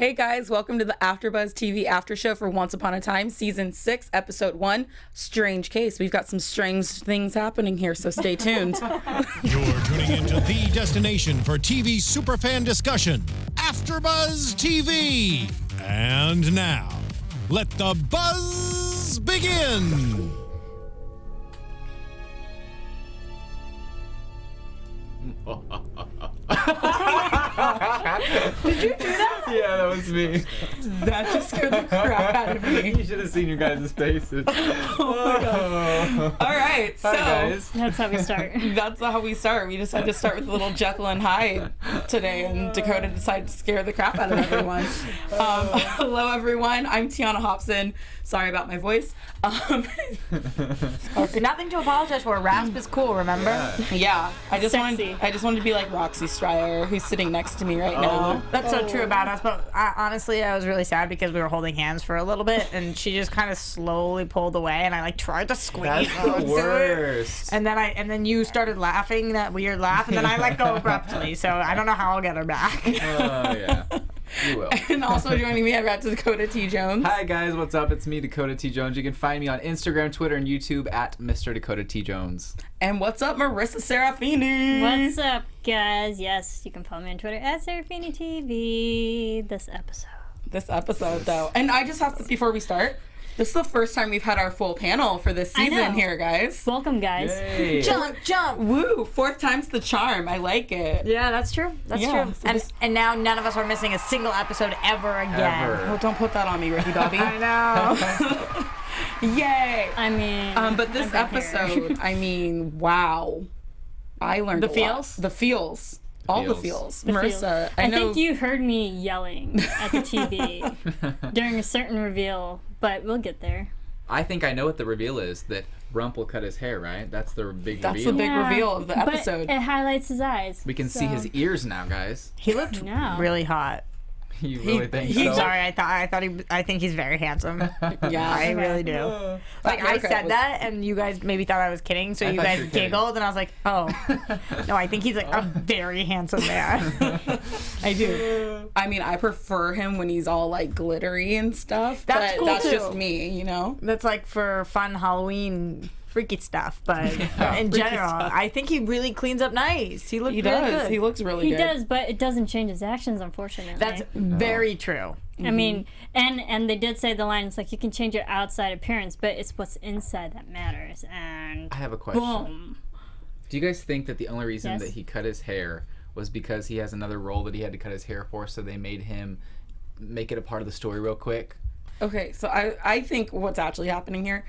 Hey guys, welcome to the AFTERBUZZ TV After Show for Once Upon a Time, Season 6, Episode 1, Strange Case. We've got some strange things happening here, so stay tuned. You're tuning into the destination for TV superfan discussion, AFTERBUZZ TV. And now, let the buzz begin. Did you do that? Yeah, that was me. That just scared the crap out of me. You should have seen your guys' faces. Oh my God. All right, so Hi, guys. That's how we start. that's how we start. We just had to start with a little Jekyll and Hyde today, and Dakota decided to scare the crap out of everyone. Hello, everyone. I'm Tiona Hobson. Sorry about my voice. Nothing to apologize for. Rasp is cool, remember? Yeah, I just Sexy. wanted to be like Roxy Striar, who's sitting next to me right now. That's so true about us, but honestly, I was really sad because we were holding hands for a little bit, and she just kind of slowly pulled away, and I like tried to squeeze. That's onto the it. worst. And then you started laughing, that weird laugh, and then I let go abruptly, so I don't know how I'll get her back. Oh, yeah. You will. And also joining me, I've got Dakota T Jones. Hi, guys. What's up? It's me, Dakota T. Jones. You can find me on Instagram, Twitter, and YouTube at Mr. Dakota T. Jones. And what's up, Marisa Serafini? What's up, guys? Yes, you can follow me on Twitter at Serafini TV. This episode, though. And I just have to, before we start, this is the first time we've had our full panel for this I know. season here, guys. Welcome, guys. Yay. Jump! Woo! Fourth time's the charm. I like it. Yeah, that's true. That's Yeah, true. so And now none of us are missing a single episode ever again. Ever. Oh, don't put that on me, Ricky Bobby. I know. Yay! I mean, But this I've been here. episode, I mean, wow. I learned The a lot. feels? The feels. All the feels. The Marisa, feels. I know. think you heard me yelling at the TV during a certain reveal, but we'll get there. I think I know what the reveal is, that Rumple cut his hair, right? That's the big That's reveal. the big reveal of the episode. But it highlights his eyes. We can see his ears now, guys. He looked No. really hot. You really think He's so? sorry. I think he's very handsome. Yeah. I really do. Like, I haircut said was- that, and you guys maybe thought I was kidding, so I you thought guys you were kidding. giggled, and I was like, oh. No, I think he's like a very handsome man. I do. I mean, I prefer him when he's all like glittery and stuff. That's but cool, that's too. just me, you know? That's like for fun Halloween freaky stuff, but in Freaky general, stuff. I think he really cleans up nice. He looks He really does. good. He looks really He good. does, but it doesn't change his actions, unfortunately. That's very true. I mean, and they did say the line, it's like you can change your outside appearance, but it's what's inside that matters. And I have a question. boom. Do you guys think that the only reason Yes. that he cut his hair was because he has another role that he had to cut his hair for, so they made him make it a part of the story real quick? Okay, so I think what's actually happening here,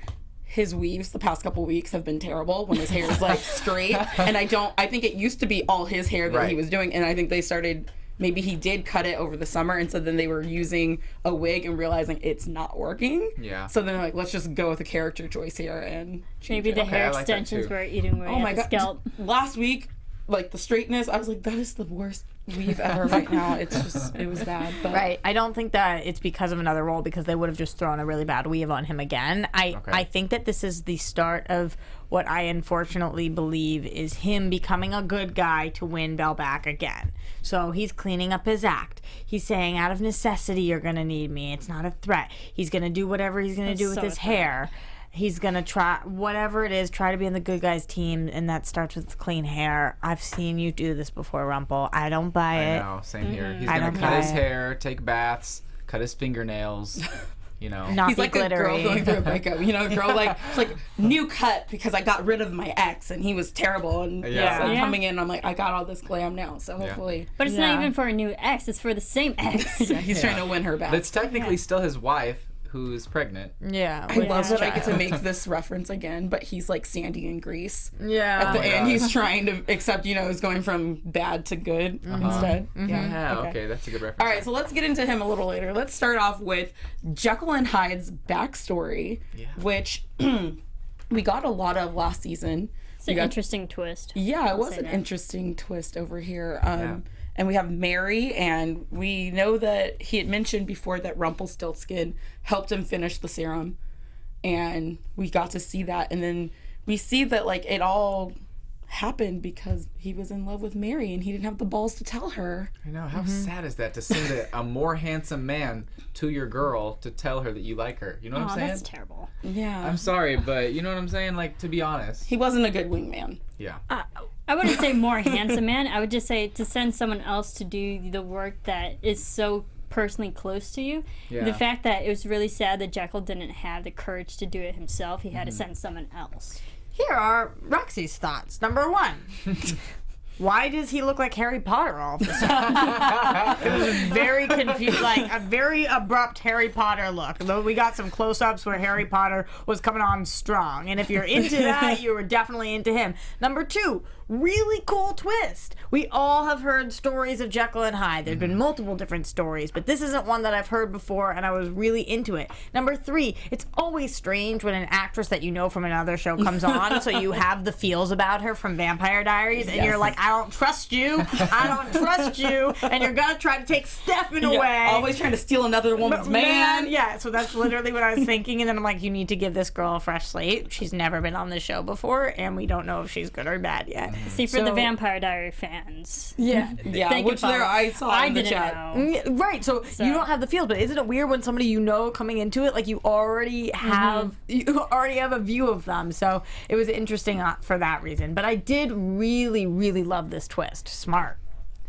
his weaves the past couple weeks have been terrible when his hair is like straight. And I think it used to be all his hair that he Right. was doing. And I think they started, maybe he did cut it over the summer. And so then they were using a wig and realizing it's not working. Yeah. So then they're like, let's just go with a character choice here and change Maybe it. the Okay, hair I like that extensions too. were eating away Oh my at God. the scalp. Last week, like the straightness, I was like, that is the worst weave ever right now. It was bad. But Right. I don't think that it's because of another role, because they would have just thrown a really bad weave on him again. I think that this is the start of what I unfortunately believe is him becoming a good guy to win Belle back again. So he's cleaning up his act. He's saying, out of necessity, you're going to need me. It's not a threat. He's going to do whatever he's going to That's do with so his a threat. hair. He's going to try, whatever it is, try to be in the good guys team, and that starts with clean hair. I've seen you do this before, Rumple. I don't buy I it. know, same here. He's I gonna don't cut buy his it. hair, take baths, cut his fingernails, you know. Not he's be like a girl glittery. going through a breakup, you know, a girl like new cut because I got rid of my ex and he was terrible, and Yeah. so Yeah. coming in, I'm like, I got all this glam now, so hopefully, But it's Yeah. not even for a new ex, it's for the same ex. yeah, he's trying to win her back. That's technically still his wife who's pregnant. Yeah. I love that I get to child. make this reference again, but he's like Sandy in Grease. Yeah. At the my end, God. he's trying to, except he's going from bad to good instead. Yeah, okay, that's a good reference. All right, so let's get into him a little later. Let's start off with Jekyll and Hyde's backstory, which we got a lot of last season. It's an interesting twist. Yeah, it was say an that. interesting twist over here. And we have Mary, and we know that he had mentioned before that Rumpelstiltskin helped him finish the serum, and we got to see that. And then we see that like it all happened because he was in love with Mary and he didn't have the balls to tell her. I know. How sad is that to send a more handsome man to your girl to tell her that you like her? You know what I'm saying? That's terrible. Yeah. I'm sorry, but you know what I'm saying? Like, to be honest. He wasn't a good wingman. Yeah. I wouldn't say more handsome man. I would just say to send someone else to do the work that is so personally close to you. Yeah. The fact that it was really sad that Jekyll didn't have the courage to do it himself. He had to send someone else. Here are Roxy's thoughts. Number 1. Why does he look like Harry Potter all of a sudden? It was very confused, like a very abrupt Harry Potter look. Though we got some close-ups where Harry Potter was coming on strong, and if you're into that, you were definitely into him. Number 2, really cool twist. We all have heard stories of Jekyll and Hyde. There's been multiple different stories, but this isn't one that I've heard before, and I was really into it. Number 3, it's always strange when an actress that you know from another show comes on, so you have the feels about her from Vampire Diaries, and you're like, I don't trust you, and you're gonna try to take Stefan away. Always trying to steal another woman's man. Yeah, so that's literally what I was thinking, and then I'm like, you need to give this girl a fresh slate. She's never been on this show before, and we don't know if she's good or bad yet. See, for the Vampire Diary fans. Yeah, which I saw in the chat. Know. Right, so you don't have the feels, but isn't it weird when somebody you know coming into it, like you already have a view of them? So it was interesting for that reason. But I did really, really love this twist. Smart.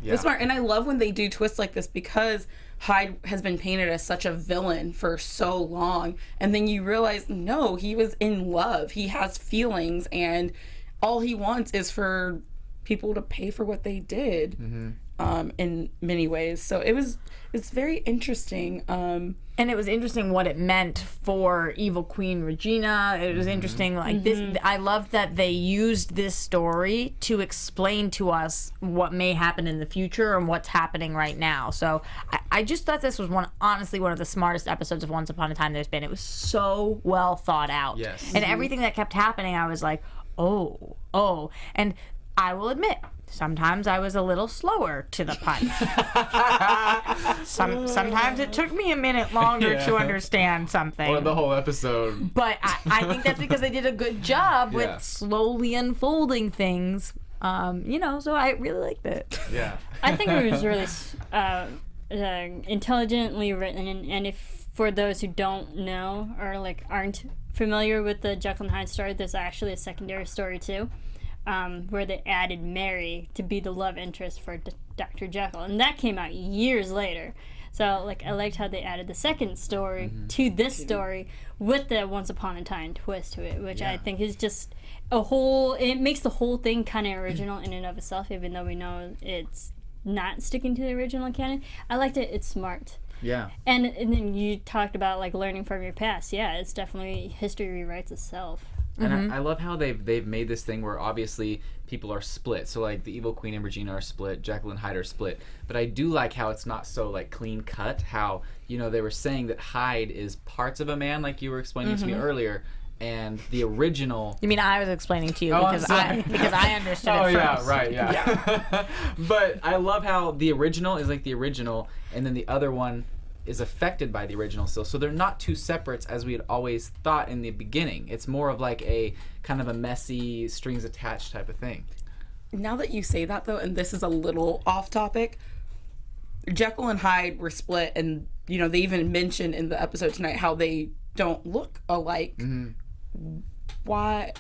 Yeah. It's smart, and I love when they do twists like this because Hyde has been painted as such a villain for so long, and then you realize, no, he was in love. He has feelings, and all he wants is for people to pay for what they did in many ways. So it's very interesting. And it was interesting what it meant for Evil Queen Regina. It was interesting, like this. I loved that they used this story to explain to us what may happen in the future and what's happening right now. So I just thought this was honestly one of the smartest episodes of Once Upon a Time there's been. It was so well thought out. Yes. And everything that kept happening, I was like, oh. And I will admit, sometimes I was a little slower to the punch. Sometimes it took me a minute longer to understand something. Or the whole episode. But I think that's because they did a good job with slowly unfolding things. So I really liked it. Yeah. I think it was really intelligently written, and if for those who don't know or like aren't familiar with the Jekyll and Hyde story, there's actually a secondary story too. Where they added Mary to be the love interest for Dr. Jekyll, and that came out years later. So, like, I liked how they added the second story to this story with the Once Upon a Time twist to it, which I think is just it makes the whole thing kind of original in and of itself, even though we know it's not sticking to the original canon. I liked it. It's smart. Yeah. And then you talked about, like, learning from your past. Yeah, it's definitely history rewrites itself. And I love how they've made this thing where obviously people are split. So like the Evil Queen and Regina are split, Jekyll and Hyde are split. But I do like how it's not so like clean cut. How they were saying that Hyde is parts of a man, like you were explaining to me earlier, and the original. You mean I was explaining to you because I understood it first. Yeah, right, yeah. But I love how the original is like the original, and then the other one is affected by the original still. So they're not two separates as we had always thought in the beginning. It's more of like a kind of a messy, strings attached type of thing. Now that you say that though, and this is a little off topic, Jekyll and Hyde were split, and they even mentioned in the episode tonight how they don't look alike. Why?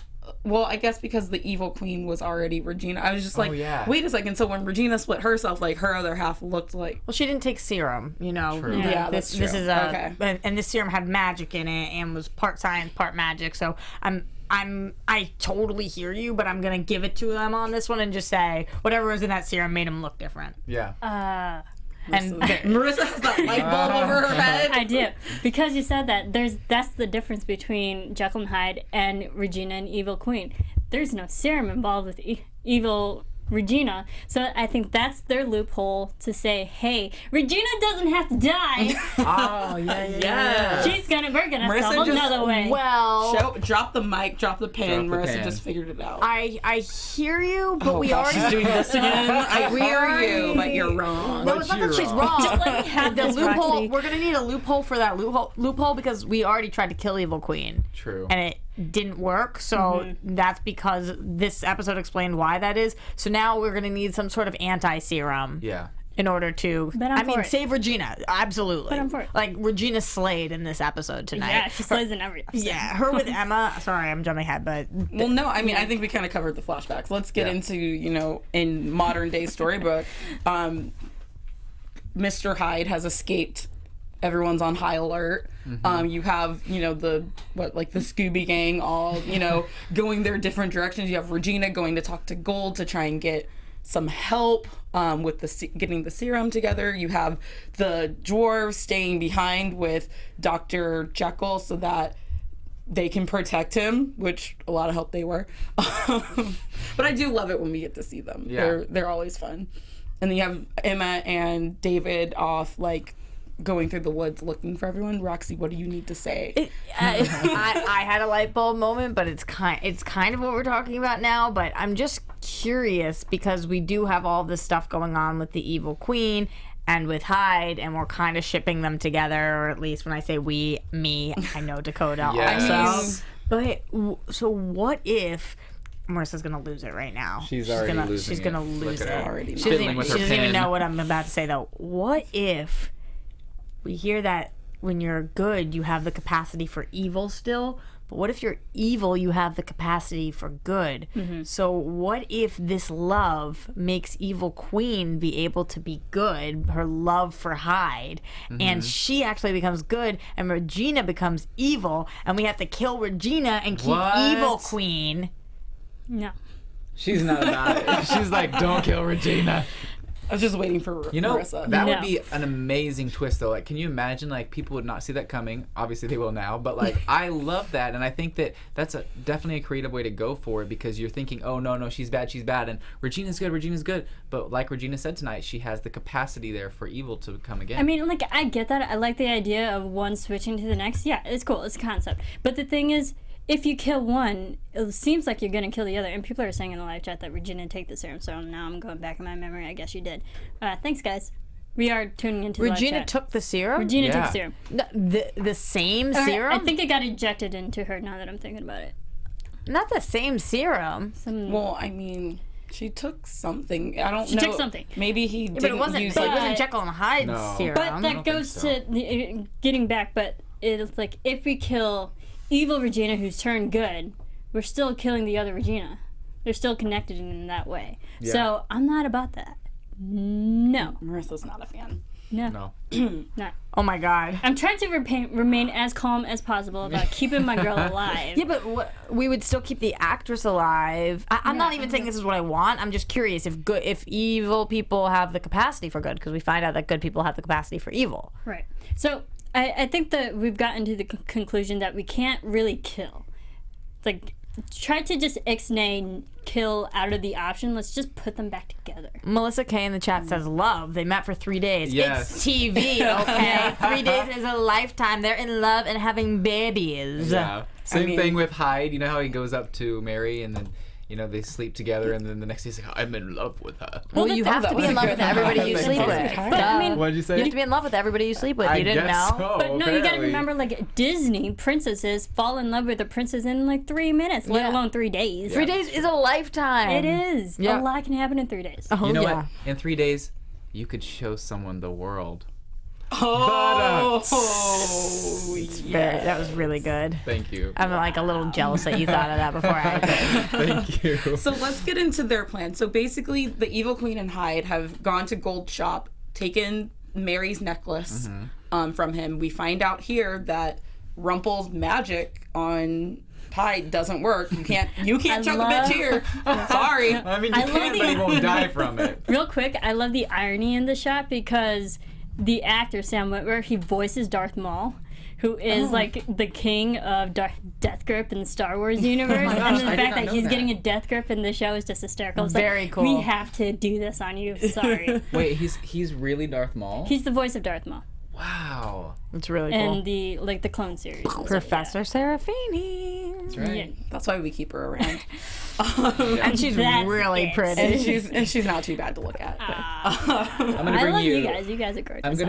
Well, I guess because the Evil Queen was already Regina. I was just like, wait a second. So when Regina split herself, like her other half looked like. Well, she didn't take serum, True. Yeah, that's true. This is and this serum had magic in it and was part science, part magic. So I totally hear you, but I'm gonna give it to them on this one and just say whatever was in that serum made them look different. Yeah. And Marisa has that light bulb over her head. I do. Because you said that, that's the difference between Jekyll and Hyde and Regina and Evil Queen. There's no serum involved with Evil Regina, so I think that's their loophole to say, hey, Regina doesn't have to die. Oh, yeah. We're gonna solve another way. Well, drop the mic, drop the pen. Drop the Marisa pen. just figured it out. I hear you, but we gosh, already she's doing this again. I hear you, but you're wrong. No, it's not that she's wrong. Just let me have The this, loophole. Roxy. We're gonna need a loophole for that loophole because we already tried to kill Evil Queen. True. And didn't work. So that's because this episode explained why that is. So now we're going to need some sort of anti-serum. Yeah. In order to, save Regina. Absolutely. But I'm for it. Like, Regina slayed in this episode tonight. Yeah, she slays in every episode. Yeah, her with Emma. Sorry, I'm jumping ahead, but... Well, no, I mean, I think we kind of covered the flashbacks. Let's get into, in modern day Storybrooke, Mr. Hyde has escaped. Everyone's on high alert. You have, the Scooby Gang all, going their different directions. You have Regina going to talk to Gold to try and get some help with getting the serum together. You have the dwarves staying behind with Dr. Jekyll so that they can protect him, which a lot of help they were. But I do love it when we get to see them. Yeah. They're always fun. And then you have Emma and David off, going through the woods looking for everyone. Roxy, what do you need to say? I had a light bulb moment, but it's kind of what we're talking about now. But I'm just curious because we do have all this stuff going on with the evil queen and with Hyde, and we're kind of shipping them together, or at least when I say we, me, I know Dakota also. But so what if Marissa's gonna lose it right now? She's already losing She's gonna lose it already. She Fiddling doesn't even know what I'm about to say though. What if we hear that when you're good, you have the capacity for evil still, but what if you're evil, you have the capacity for good? So what if this love makes evil queen be able to be good, her love for Hyde, and she actually becomes good, and Regina becomes evil, and we have to kill Regina and keep evil queen? No. She's not about it. She's like, don't kill Regina. I was just waiting for Marissa. That would be an amazing twist, though. Can you imagine, people would not see that coming. Obviously, they will now. But, I love that. And I think that that's definitely a creative way to go for it because you're thinking, oh, no, she's bad. And Regina's good. But like Regina said tonight, she has the capacity there for evil to come again. I mean, I get that. I like the idea of one switching to the next. Yeah, it's cool. It's a concept. But the thing is, if you kill one, it seems like you're going to kill the other. And people are saying in the live chat that Regina take the serum. So now I'm going back in my memory. I guess you did. Thanks, guys. We are tuning into the live chat. Regina took the serum? Regina took the serum. The same serum? I think it got ejected into her now that I'm thinking about it. Not the same serum. Well, I mean, she took something. I don't know. She took something. Maybe he didn't but it wasn't, use it wasn't Jekyll and Hyde serum. But that goes to getting back. But it's if we kill evil Regina who's turned good, we're still killing the other Regina. They're still connected in that way. Yeah. So I'm not about that. No. Marissa's not a fan. No. No. Oh my God. I'm trying to remain as calm as possible about keeping my girl alive. Yeah, but we would still keep the actress alive. I'm not even saying this is what I want. I'm just curious if evil people have the capacity for good, because we find out that good people have the capacity for evil. Right. So I think that we've gotten to the conclusion that we can't really kill. Try to just ixnay kill out of the option. Let's just put them back together. Melissa K in the chat says, love. They met for 3 days. Yes. It's TV, okay? 3 days is a lifetime. They're in love and having babies. Yeah. Same thing with Hyde. You know how he goes up to Mary and then, they sleep together and then the next day he's like, I'm in love with her. Well, you have to be in love with everybody you sleep with. But I mean, what did you say? You have to be in love with everybody you sleep with. You didn't know? So, but no, you gotta remember, Disney princesses fall in love with a princess in 3 minutes, let alone 3 days. 3 days is a lifetime. It is. Yeah. A lot can happen in 3 days. Oh, you know what? In 3 days, you could show someone the world. That was really good. Thank you. I'm a little jealous that you thought of that before I did. Thank you. So let's get into their plan. So basically, the Evil Queen and Hyde have gone to Gold's shop, taken Mary's necklace from him. We find out here that Rumple's magic on Hyde doesn't work. You can't chuck a bitch here. Sorry. I mean, you can, but he won't die from it. Real quick, I love the irony in the shot because the actor Sam Witwer, he voices Darth Maul, who is the king of death grip in the Star Wars universe. And the fact that he's getting a death grip in the show is just hysterical. It's very cool. We have to do this on you. Sorry. Wait, he's really Darth Maul? He's the voice of Darth Maul. Wow. That's really cool. And the clone series. Professor Serafini. That's right. Yeah. That's why we keep her around. And she's really pretty. And she's not too bad to look at. I love you guys. You guys are gorgeous.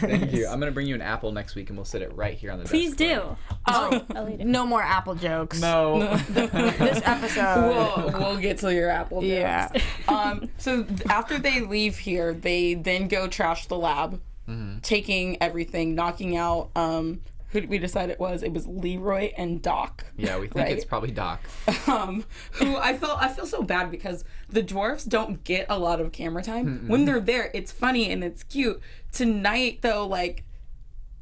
Thank you. I'm gonna bring you an apple next week, and we'll sit it right here on the desk. Please do. Oh, no more apple jokes. No. This episode. We'll get to your apple jokes. Yeah. So after they leave here, they then go trash the lab, taking everything, knocking out. Who did we decide it was? It was Leroy and Doc. Yeah, we think it's probably Doc. Who I feel so bad because the dwarfs don't get a lot of camera time. When they're there, it's funny and it's cute. Tonight, though, like,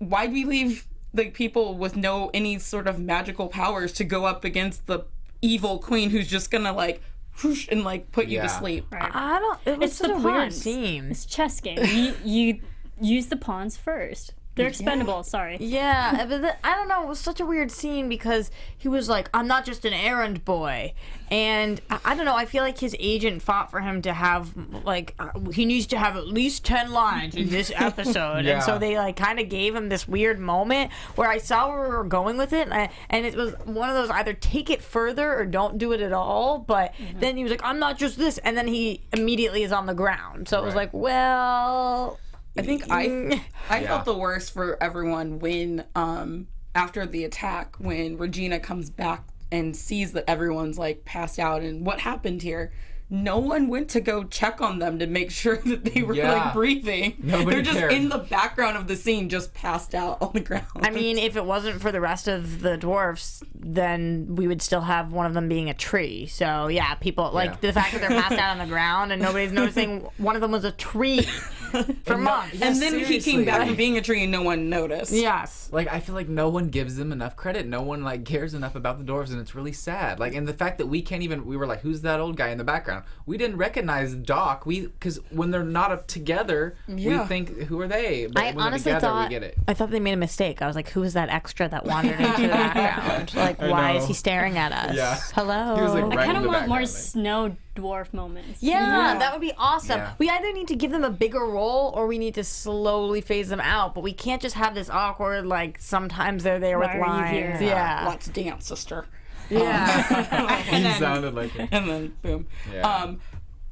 why'd we leave like people with any sort of magical powers to go up against the evil queen who's just gonna like whoosh and like put you to sleep? Right. I don't. It was such a weird scene. It's chess game. You use the pawns first. They're expendable, sorry. Yeah, but I don't know, it was such a weird scene because he was like, I'm not just an errand boy. And I don't know, I feel like his agent fought for him to have, like, he needs to have at least 10 lines in this episode. And so they, like, kind of gave him this weird moment where I saw where we were going with it. And it was one of those either take it further or don't do it at all. But then he was like, I'm not just this. And then he immediately is on the ground. So it was like, well... I think I felt the worst for everyone when after the attack, when Regina comes back and sees that everyone's like passed out and what happened here. No one went to go check on them to make sure that they were like breathing. They're just in the background of the scene, just passed out on the ground. I mean, if it wasn't for the rest of the dwarfs, then we would still have one of them being a tree. So yeah, people like the fact that they're passed out on the ground and nobody's noticing one of them was a tree for months. And then he came back from being a tree and no one noticed. Yes. Like, I feel like no one gives them enough credit. No one like cares enough about the dwarves, and it's really sad. Like, and the fact that we were like, who's that old guy in the background? We didn't recognize Doc. Because when they're not together, we think, who are they? But I when honestly they're together, thought, we get it. I thought they made a mistake. I was like, who is that extra that wandered into the background? Like, why is he staring at us? Yeah. Hello. He was like I right kind in of the want more background, snow dwarf moments. Yeah, that would be awesome. Yeah. We either need to give them a bigger role or we need to slowly phase them out. But we can't just have this awkward, like, sometimes they're there with lines. Yeah. Let's dance, sister. Yeah. He sounded like it. And then, boom. Yeah.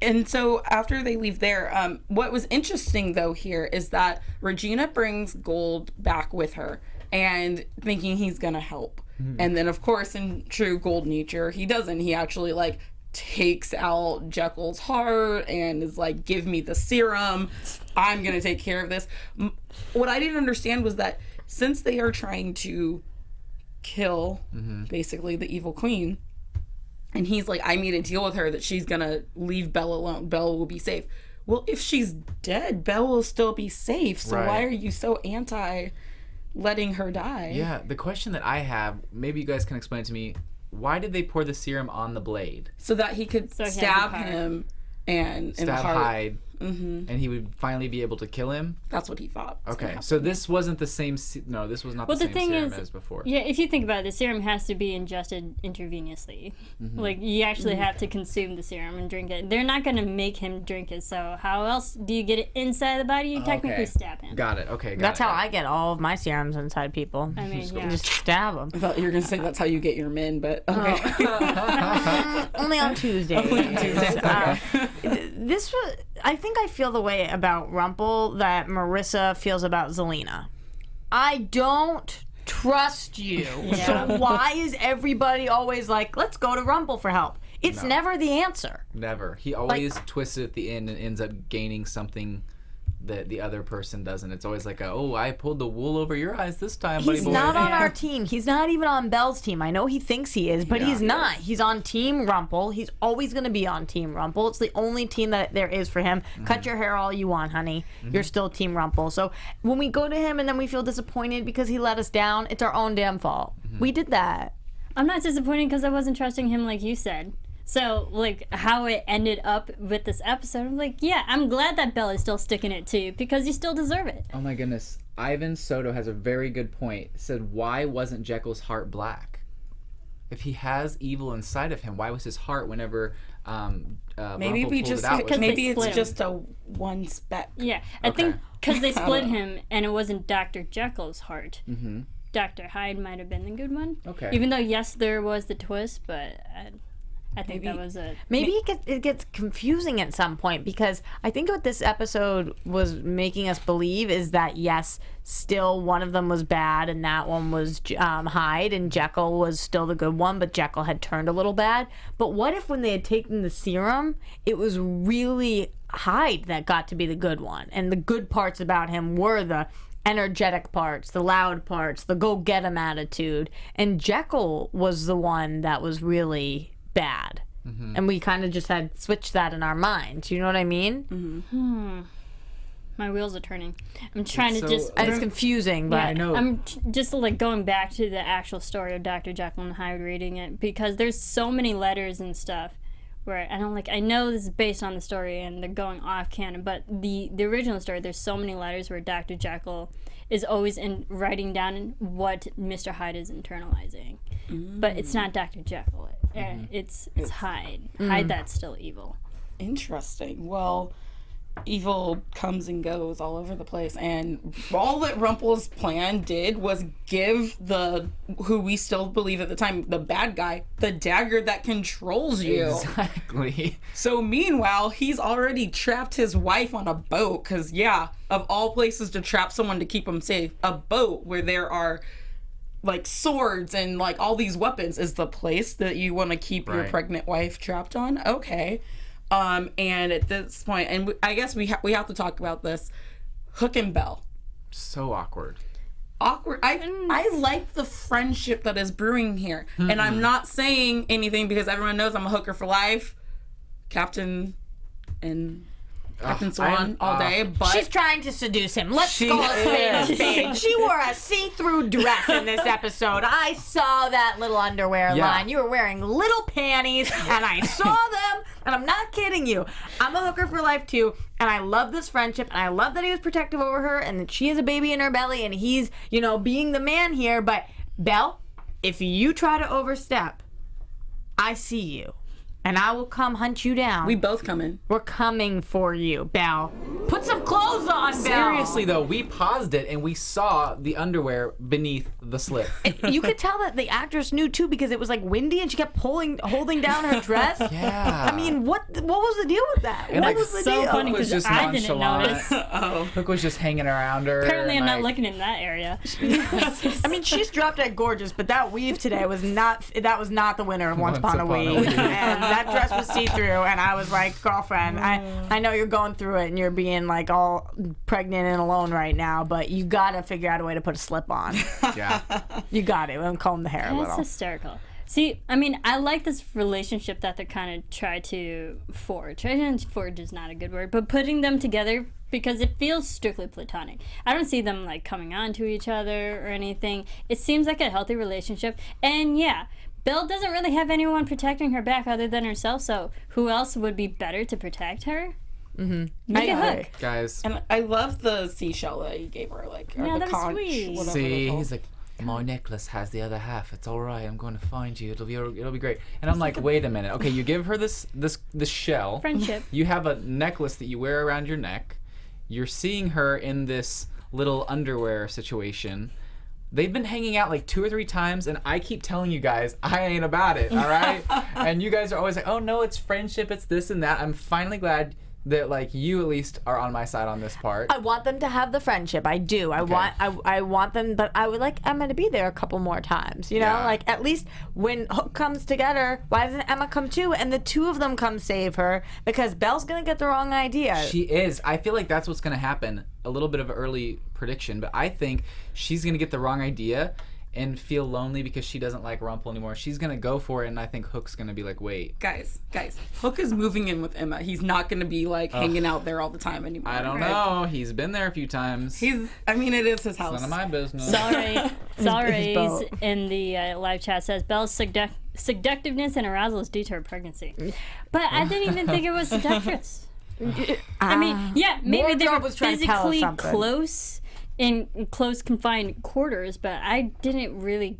And so after they leave there, what was interesting, though, here is that Regina brings Gold back with her and thinking he's going to help. And then, of course, in true Gold nature, he doesn't. He actually, like, takes out Jekyll's heart and is like, give me the serum. I'm going to take care of this. What I didn't understand was that since they are trying to kill, basically, the evil queen, and he's like, I made a deal with her that she's going to leave Belle alone. Belle will be safe. Well, if she's dead, Belle will still be safe. So why are you so anti letting her die? Yeah, the question that I have, maybe you guys can explain it to me, why did they pour the serum on the blade? So that he could stab him and stab Hyde, and he would finally be able to kill him? That's what he thought. Okay, so this wasn't the same... No, this was not the same serum as before. Yeah, if you think about it, the serum has to be ingested intravenously. Like, you actually have to consume the serum and drink it. They're not going to make him drink it, so how else do you get it inside the body? You technically stab him. Got it, okay. That's how I get all of my serums inside people. I mean, yeah. Just stab them. I thought you were going to say that's how you get your men, but okay. Only on Tuesdays. This was... I feel the way about Rumple that Marisa feels about Zelina. I don't trust you. So why is everybody always like, let's go to Rumple for help? It's never the answer. Never. He always twists it at the end and ends up gaining something that the other person doesn't. It's always like, I pulled the wool over your eyes this time, buddy boy. He's not on our team. He's not even on Belle's team. I know he thinks he is, but he's not. He's on Team Rumple. He's always going to be on Team Rumple. It's the only team that there is for him. Cut your hair all you want, honey. You're still Team Rumple. So when we go to him and then we feel disappointed because he let us down, it's our own damn fault. We did that. I'm not disappointed because I wasn't trusting him like you said. So, like, how it ended up with this episode, I'm like, yeah, I'm glad that Belle is still sticking it to you because you still deserve it. Oh my goodness. Ivan Soto has a very good point. He said, why wasn't Jekyll's heart black? If he has evil inside of him, why was his heart whenever maybe Rumple we pulled just it out? maybe it's just a one speck. Yeah, I think because they split him and it wasn't Dr. Jekyll's heart. Dr. Hyde might have been the good one. Okay. Even though, yes, there was the twist, but I think that was it. Maybe it gets confusing at some point, because I think what this episode was making us believe is that, yes, still one of them was bad and that one was Hyde, and Jekyll was still the good one, but Jekyll had turned a little bad. But what if when they had taken the serum, it was really Hyde that got to be the good one, and the good parts about him were the energetic parts, the loud parts, the go-get-em attitude, and Jekyll was the one that was really bad. And we kind of just had switched that in our minds. You know what I mean? My wheels are turning. I'm trying to just... It's confusing, but... I know. I'm just like going back to the actual story of Dr. Jekyll and Hyde, reading it, because there's so many letters and stuff where I don't like... I know this is based on the story and they're going off canon, but the original story, there's so many letters where Dr. Jekyll is always writing down what Mr. Hyde is internalizing. But it's not Dr. Jekyll. It's Hyde. Hyde that's still evil. Interesting. Well, evil comes and goes all over the place, and all that Rumple's plan did was give who we still believe at the time, the bad guy, the dagger that controls you. Exactly. So meanwhile, he's already trapped his wife on a boat, because of all places to trap someone to keep them safe, a boat where there are like swords and like all these weapons is the place that you want to keep your pregnant wife trapped on. Okay. And at this point, and I guess we have to talk about this, Hook and Belle. So awkward. I like the friendship that is brewing here. And I'm not saying anything because everyone knows I'm a hooker for life. Captain Swan all day, but she's trying to seduce him. Let's call a spade a spade. She wore a see-through dress in this episode. I saw that little underwear line. You were wearing little panties, and I saw them, and I'm not kidding you. I'm a hooker for life, too, and I love this friendship, and I love that he was protective over her, and that she has a baby in her belly, and he's, being the man here. But, Belle, if you try to overstep, I see you. And I will come hunt you down. We both coming. We're coming for you, Belle. Put some clothes on, Belle. Seriously, though, we paused it and we saw the underwear beneath the slip. You could tell that the actress knew, too, because it was, like, windy and she kept holding down her dress. Yeah. I mean, what was the deal with that? And what was the so deal? funny Hook was because just I didn't nonchalant. notice. Hook was just hanging around her. Apparently, I'm and, not looking in that area. I mean, she's drop dead gorgeous, but that weave today was not the winner of Once Upon a Weave. And that dress was see-through, and I was like, girlfriend, I know you're going through it and you're being like all pregnant and alone right now, but you gotta figure out a way to put a slip on. Yeah. You got it. And comb the hair a That's little. hysterical. See, I mean, I like this relationship that they kind of try to forge. I think forge is not a good word, but putting them together, because it feels strictly platonic. I don't see them like coming on to each other or anything. It seems like a healthy relationship. And Belle doesn't really have anyone protecting her back other than herself, so who else would be better to protect her? Make a hook. Guys. And I love the seashell that he gave her, like, or the that was conch, sweet. whatever See, they're called. he's like, my necklace has the other half. It's all right. I'm going to find you. It'll be great. And I'm like, wait a minute. Okay, you give her this shell. Friendship. You have a necklace that you wear around your neck. You're seeing her in this little underwear situation. They've been hanging out like 2 or 3 times, and I keep telling you guys, I ain't about it, all right? And you guys are always like, oh, no, it's friendship, it's this and that. I'm finally glad that, like, you at least are on my side on this part. I want them to have the friendship. I do. I want them, but I would like Emma to be there a couple more times. You know, like at least when Hook comes together, why doesn't Emma come too? And the two of them come save her, because Belle's gonna get the wrong idea. She is. I feel like that's what's gonna happen. A little bit of an early prediction, but I think she's gonna get the wrong idea and feel lonely because she doesn't like Rumple anymore. She's gonna go for it, and I think Hook's gonna be like, wait. Guys, Hook is moving in with Emma. He's not gonna be like hanging out there all the time anymore. I don't know. He's been there a few times. It is his house. It's none of my business. Sorry, in the live chat says Belle's seductiveness and arousal is due to her pregnancy. But I didn't even think it was seductress. I mean, maybe they were physically close in close confined quarters, but I didn't really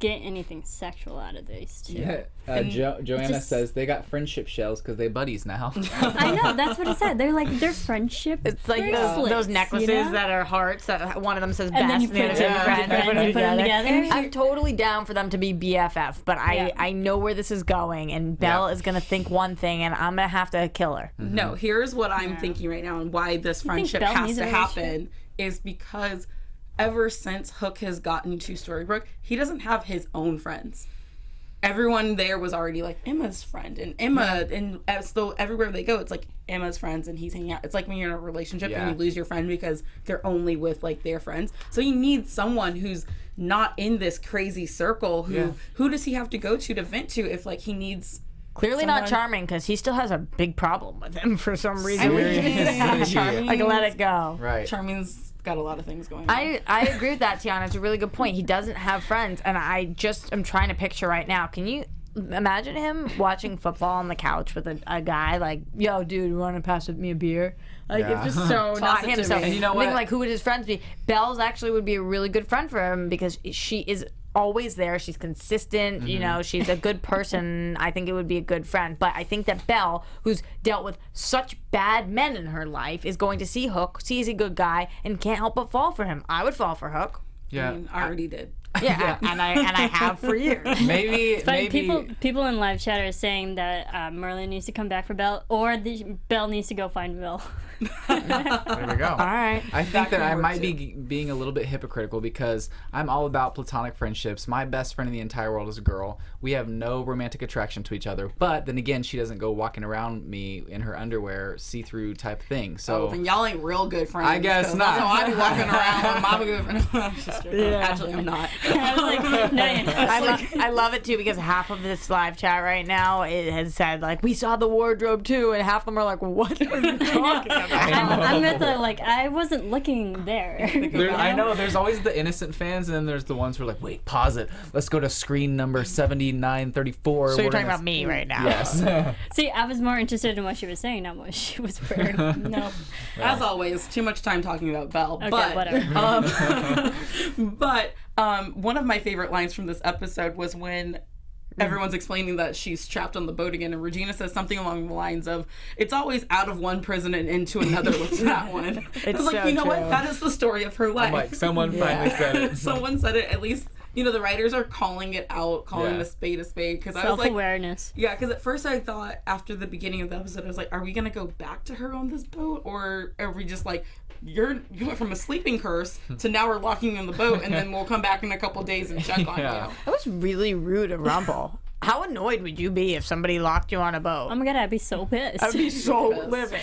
get anything sexual out of these two. Yeah, Joanna says they got friendship shells because they buddies now. I know, that's what it said. They're friendship. It's like bracelets, those necklaces that are hearts. That one of them says best, and then you put the other says friend. together. I'm totally down for them to be BFF, but I know where this is going, and Belle is gonna think one thing, and I'm gonna have to kill her. No, here's what I'm thinking right now, and why this friendship has to happen is because ever since Hook has gotten to Storybrooke, he doesn't have his own friends. Everyone there was already like Emma's friend, and Emma, and so everywhere they go, it's like Emma's friends, and he's hanging out. It's like when you're in a relationship and you lose your friend because they're only with like their friends. So you need someone who's not in this crazy circle. Who does he have to go to vent to if like he needs? Clearly not Charming, because he still has a big problem with him for some reason. Charming, like let it go. Right. Charming's got a lot of things going on. I agree with that, Tiona. It's a really good point. He doesn't have friends, and I just am trying to picture right now. Can you imagine him watching football on the couch with a guy like, yo, dude, you want to pass me a beer? Like, it's just so not him. So, and you know what? Like, who would his friends be? Belle's actually would be a really good friend for him because she is always there. She's consistent. You know, she's a good person. I think it would be a good friend. But I think that Belle, who's dealt with such bad men in her life, is going to see Hook, sees a good guy, and can't help but fall for him. I would fall for Hook. Yeah, I mean, I already did. Yeah, and I have for years. Maybe people in live chat are saying that Merlin needs to come back for Belle, or Belle needs to go find Belle. There we go. All right. I think that I might be being a little bit hypocritical because I'm all about platonic friendships. My best friend in the entire world is a girl. We have no romantic attraction to each other. But then again, she doesn't go walking around me in her underwear, see-through type thing. So then y'all ain't real good friends. I guess not. That's how I be walking around with my good friend. Actually, I'm not. I was like, no, you're not. I love it too because half of this live chat right now it has said like we saw the wardrobe too, and half of them are like, what are you talking about? I'm at the like I wasn't looking there. I know there's always the innocent fans, and then there's the ones who are like, wait, pause it. Let's go to screen number 7934. So you're talking about me right now. Yes. See, I was more interested in what she was saying, not what she was wearing. No. As always, too much time talking about Belle. Okay, but, whatever. But one of my favorite lines from this episode was when everyone's explaining that she's trapped on the boat again, and Regina says something along the lines of, it's always out of one prison and into another with that one. I was like, so you know true. what? That is the story of her life. I'm like, someone finally said it. Someone said it. At least, you know, the writers are calling it out, calling a spade a spade. Because I was like, self-awareness. yeah, because at first I thought after the beginning of the episode, I was like, are we going to go back to her on this boat? Or are we just like, you went from a sleeping curse to now we're locking you in the boat, and then we'll come back in a couple days and check on you. That was really rude of Rumple. How annoyed would you be if somebody locked you on a boat? Oh my god, I'd be so pissed. I'd be so livid.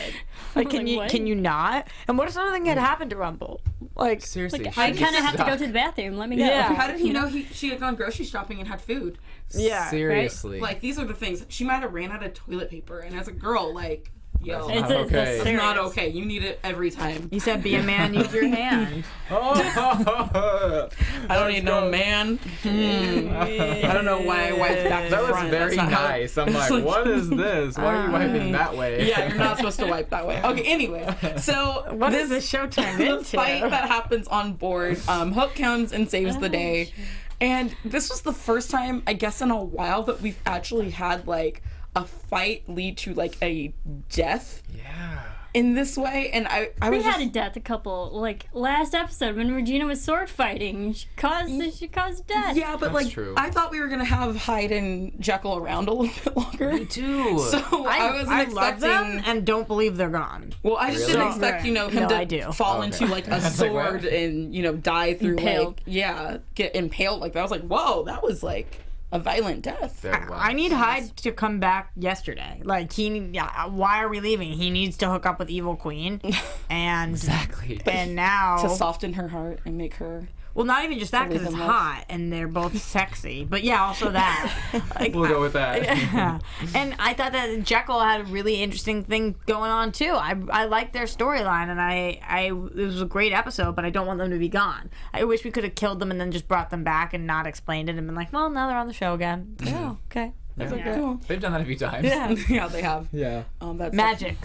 Like, can what? you not? And what if something had happened to Rumple? Like, Seriously. Like, I kind of have to go to the bathroom. Let me go. Yeah. How did he know she had gone grocery shopping and had food? yeah. Seriously. Like, these are the things. She might have ran out of toilet paper, and as a girl, like, yo, That's that's not okay. serious. not okay. You need it every time. You said be a man, use your hand. I don't need no man. I don't know why I wiped back to That was front. very That's not how- nice. I'm like, what is this? Why are you wiping that way? Yeah, you're not supposed to wipe that way. Okay, anyway. So What is this show turned the into? fight that happens on board, Hook comes and saves the day. And this was the first time, I guess, in a while that we've actually had, like, a fight lead to, like, a death. Yeah. In this way, and I We was had just, a death a couple, like, last episode when Regina was sword fighting. She caused death. yeah, but That's like true. I thought we were gonna have Hyde and Jekyll around a little bit longer. Me too. So I wasn't I expecting. love them and don't believe they're gone. Well, I just Really? didn't expect, you know, him No, I do. to fall into like a was like, sword what? and, you know, die through Impaled. get impaled like that. I was like, whoa, that was like a violent death. I need Hyde to come back yesterday. Like, why are we leaving? He needs to hook up with Evil Queen. And Exactly. and now To soften her heart and make her. well, not even just that, because live it's in love. hot and they're both sexy. But yeah, also that. Like, We'll go with that. yeah. And I thought that Jekyll had a really interesting thing going on too. I liked their storyline, and it was a great episode, but I don't want them to be gone. I wish we could have killed them and then just brought them back and not explained it and been like, well, now they're on the show again. Yeah, okay. That's Yeah. okay. Cool. They've done that a few times. Yeah. Yeah, they have. Yeah. That's Magic.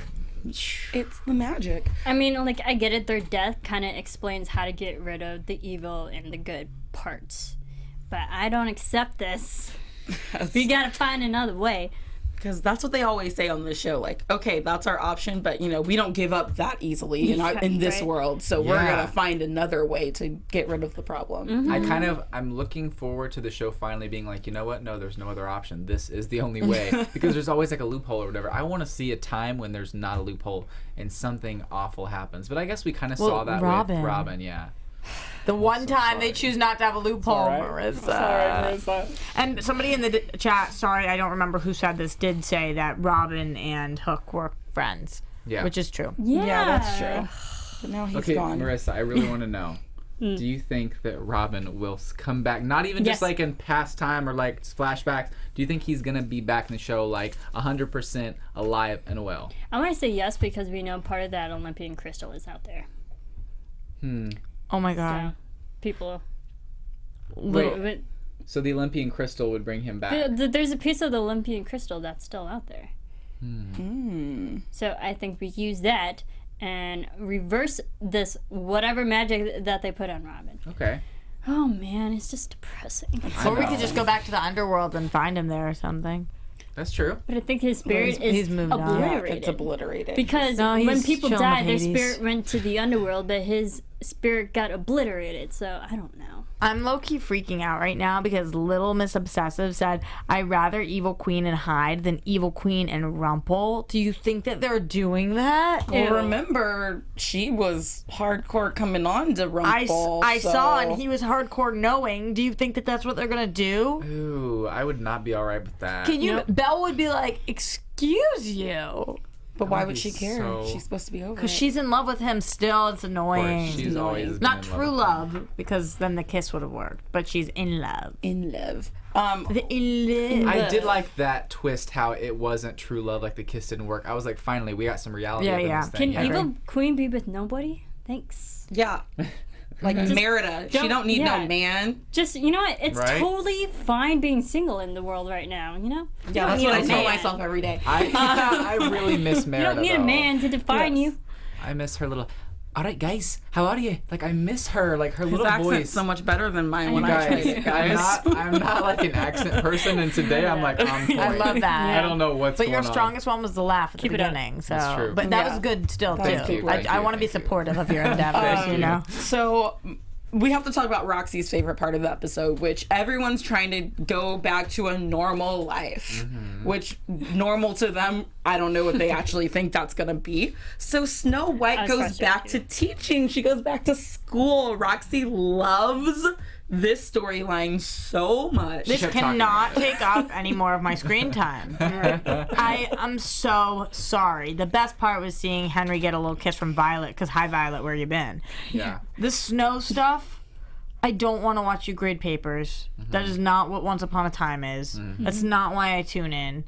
It's the magic. I mean, like, I get it. Their death kind of explains how to get rid of the evil and the good parts. but I don't accept this. We gotta find another way. Because that's what they always say on the show. Like, okay, that's our option, but, we don't give up that easily in this world. So we're going to find another way to get rid of the problem. Mm-hmm. I'm looking forward to the show finally being like, you know what? No, there's no other option. This is the only way. Because there's always like a loophole or whatever. I want to see a time when there's not a loophole and something awful happens. But I guess we kind of saw that with Robin, yeah. The one time they choose not to have a loophole, Marissa. Sorry, Marissa. And somebody in the chat, sorry, I don't remember who said this, did say that Robin and Hook were friends. Yeah. Which is true. Yeah, that's true. But now he's gone. Marissa, I really want to know. Do you think that Robin will come back? Not even just like in past time or like flashbacks. Do you think he's going to be back in the show like 100% alive and well? I want to say yes because we know part of that Olympian crystal is out there. Oh my God. So, people. Wait. So the Olympian crystal would bring him back? There's a piece of the Olympian crystal that's still out there. So I think we use that and reverse this whatever magic that they put on Robin. Okay. Oh man, it's just depressing. Or we could just go back to the underworld and find him there or something. That's true. But I think his spirit is obliterated. Yeah, it's obliterated. Because when people die, their spirit went to the underworld, but his spirit got obliterated. So I don't know. I'm low-key freaking out right now because Little Miss Obsessive said, I'd rather Evil Queen and Hyde than Evil Queen and Rumple. Do you think that they're doing that? Well, remember, she was hardcore coming on to Rumple. I saw, and he was hardcore knowing. Do you think that that's what they're going to do? Ooh, I would not be all right with that. Can you? Belle would be like, excuse you. But why would she care? She's supposed to be over it. Because she's in love with him still. It's annoying. She's always not true love, because then the kiss would have worked. But she's in love. In love. I did like that twist, how it wasn't true love, like the kiss didn't work. I was like, finally, we got some reality in this thing. Can Evil Queen be with nobody? Thanks. Yeah. Like Merida. She don't need no man. Just, you know what? It's totally fine being single in the world right now, you know? Yeah, that's what I tell myself every day. I really miss Merida, You don't need a man to define you. I miss her little... All right, guys, how are you? Like, I miss her, like her little accent's voice. So much better than mine when I try it, guys. I'm not like an accent person, and today I'm like on point. I love that. I don't know what's going on. But your strongest one was the laugh at the beginning. So. That's true. But that was good still, too. I want to be supportive of your endeavors, you know? So... we have to talk about Roxy's favorite part of the episode, which everyone's trying to go back to a normal life, which normal to them, I don't know what they actually think that's going to be. So Snow White goes back to teaching. She goes back to school. Roxy loves this storyline so much. This cannot take up any more of my screen time. I am so sorry. The best part was seeing Henry get a little kiss from Violet, because hi Violet, where you been? Yeah. The snow stuff, I don't want to watch you grade papers. That is not what Once Upon a Time is. That's not why I tune in.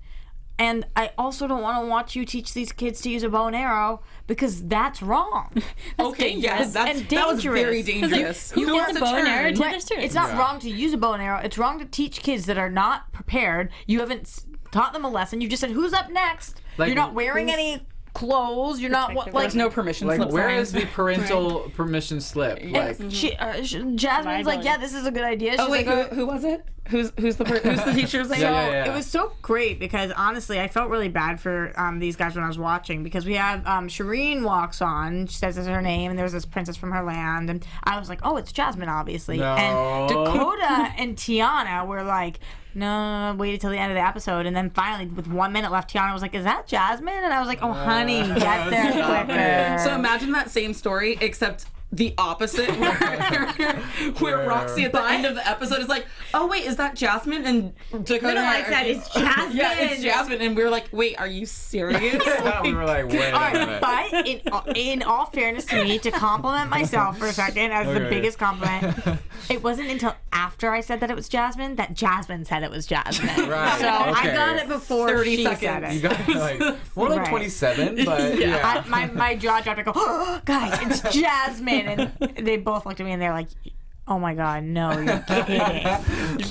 And I also don't want to watch you teach these kids to use a bow and arrow, because that's wrong. Yes, that was very dangerous. Who gets a bow and arrow to their students? It's not wrong to use a bow and arrow. It's wrong to teach kids that are not prepared. You haven't taught them a lesson. You just said, who's up next? Like, you're not wearing any clothes. You're not there's no permission slip. Where is the parental permission slip? Like, Jasmine's like, yeah, this is a good idea. She's wait, who was it? Who's the teacher's name? It was so great because honestly, I felt really bad for these guys when I was watching, because we have Shireen walks on. She says it's her name, and there's this princess from her land, and I was like, oh, it's Jasmine, obviously. No. And Dakota and Tiona were like, no, waited till the end of the episode, and then finally, with 1 minute left, Tiona was like, is that Jasmine? And I was like, oh, honey, get there quicker. So imagine that same story, except the opposite, where Roxy at the end of the episode is like, oh wait, is that Jasmine? And Dakota, no, I said it's Jasmine. Yeah, it's Jasmine, and we were like, wait, are you serious? We were like, wait a minute. But in all fairness to me, to compliment myself for a second as the biggest compliment, it wasn't until after I said that it was Jasmine that Jasmine said it was Jasmine. Right. So I got it before 30 she seconds. said it. You got like more like 27, but yeah. My jaw dropped. I go, oh, guys, it's Jasmine. And they both looked at me and they're like, oh my God, no, you're kidding.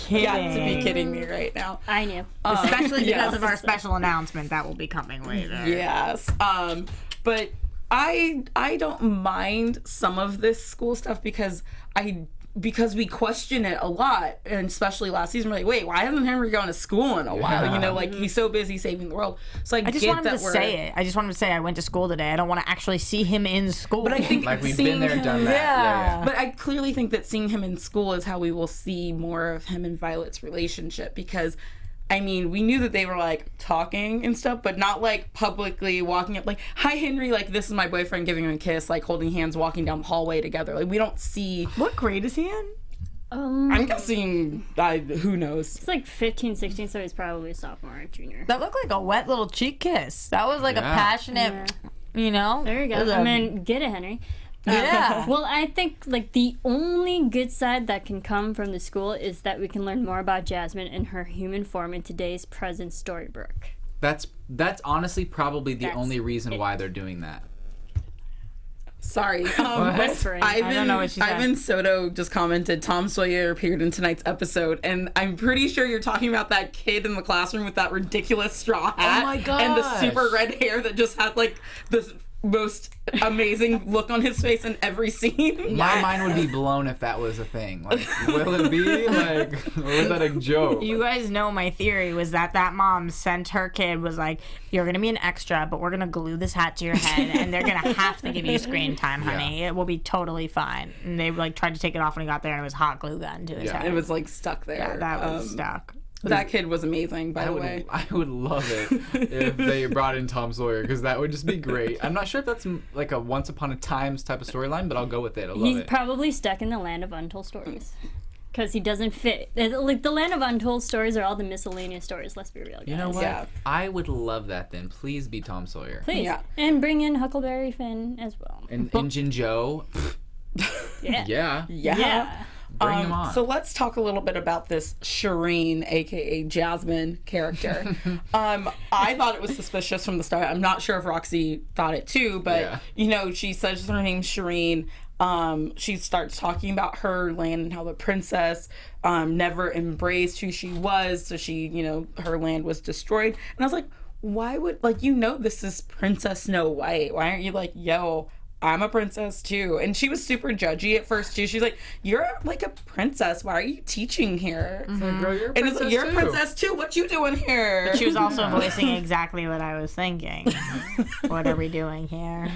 You got to be kidding me right now. I knew. Especially because of our special announcement that will be coming later. Yes. But I don't mind some of this school stuff, because because we question it a lot, and especially last season, we're like, wait, why hasn't Henry gone to school in a while? You know, like, he's so busy saving the world. So I just want him to say it. I just want him to say, I went to school today. I don't want to actually see him in school. But I think like, we've been there, done that. Yeah. But I clearly think that seeing him in school is how we will see more of him and Violet's relationship, because I mean, we knew that they were, like, talking and stuff, but not, like, publicly walking up, like, hi, Henry, like, this is my boyfriend, giving him a kiss, like, holding hands, walking down the hallway together. Like, we don't see... What grade is he in? I'm guessing, who knows? It's like 15, 16, so he's probably sophomore or junior. That looked like a wet little cheek kiss. That was, like, a passionate, you know? There you go. I mean, get it, Henry. Yeah. Well, I think, like, the only good side that can come from the school is that we can learn more about Jasmine and her human form in today's present Storybrooke. That's honestly probably the only reason why they're doing that. Sorry. I don't know what she said. Ivan Soto just commented, Tom Sawyer appeared in tonight's episode, and I'm pretty sure you're talking about that kid in the classroom with that ridiculous straw hat. Oh my gosh. And the super red hair that just had, like, this most amazing look on his face in every scene. My mind would be blown if that was a thing. Like, will it be? Like, or is that a joke? You guys know my theory was that mom sent her kid, was like, you're going to be an extra, but we're going to glue this hat to your head, and they're going to have to give you screen time, honey. Yeah. It will be totally fine. And they, like, tried to take it off when he got there, and it was hot glue gun to his head. It was, like, stuck there. Yeah, that was stuck. That kid was amazing, by the way. I would love it if they brought in Tom Sawyer, because that would just be great. I'm not sure if that's like a Once Upon a Times type of storyline, but I'll go with it. He's probably stuck in the land of untold stories. Because he doesn't fit. Like, the land of untold stories are all the miscellaneous stories, let's be real, guys. You know what? Yeah. I would love that then. Please be Tom Sawyer. Please. Yeah. And bring in Huckleberry Finn as well. And Injun Joe. Yeah. Yeah. Bring him on. So let's talk a little bit about this Shireen, aka Jasmine, character. I thought it was suspicious from the start. I'm not sure if Roxy thought it too, but you know, she says her name's Shireen. She starts talking about her land and how the princess never embraced who she was, so she, you know, her land was destroyed. And I was like, why would, like, you know, this is Princess Snow White. Why aren't you like, yo, I'm a princess too? And she was super judgy at first too. She's like, you're like a princess. Why are you teaching here? Mm-hmm. Girl, you're a princess, and it's like, you're a princess too. What you doing here? But she was also voicing exactly what I was thinking. What are we doing here?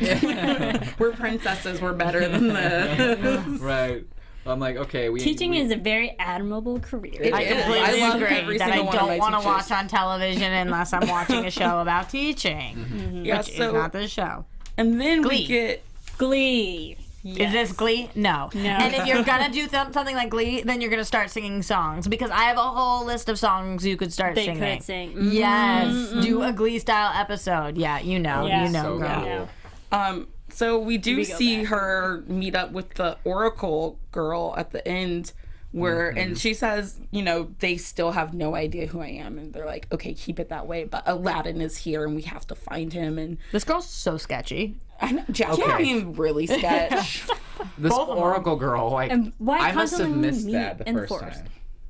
We're princesses. We're better than this. Right. I'm like, okay, teaching is a very admirable career. I completely agree that I don't want to watch on television unless I'm watching a show about teaching, which is not this show. And then Glee. we get Glee. Yes. Is this Glee? No. And if you're gonna do something like Glee, then you're gonna start singing songs, because I have a whole list of songs you could start singing. They could sing. Yes. Do a Glee style episode. Yeah, you know, so girl. Cool. So we do see her meet up with the Oracle girl at the end, where and she says, you know, they still have no idea who I am, and they're like, okay, keep it that way, but Aladdin is here and we have to find him. And this girl's so sketchy. I know, Jasmine really sketch. This Oracle girl, like, I must have missed that the first time.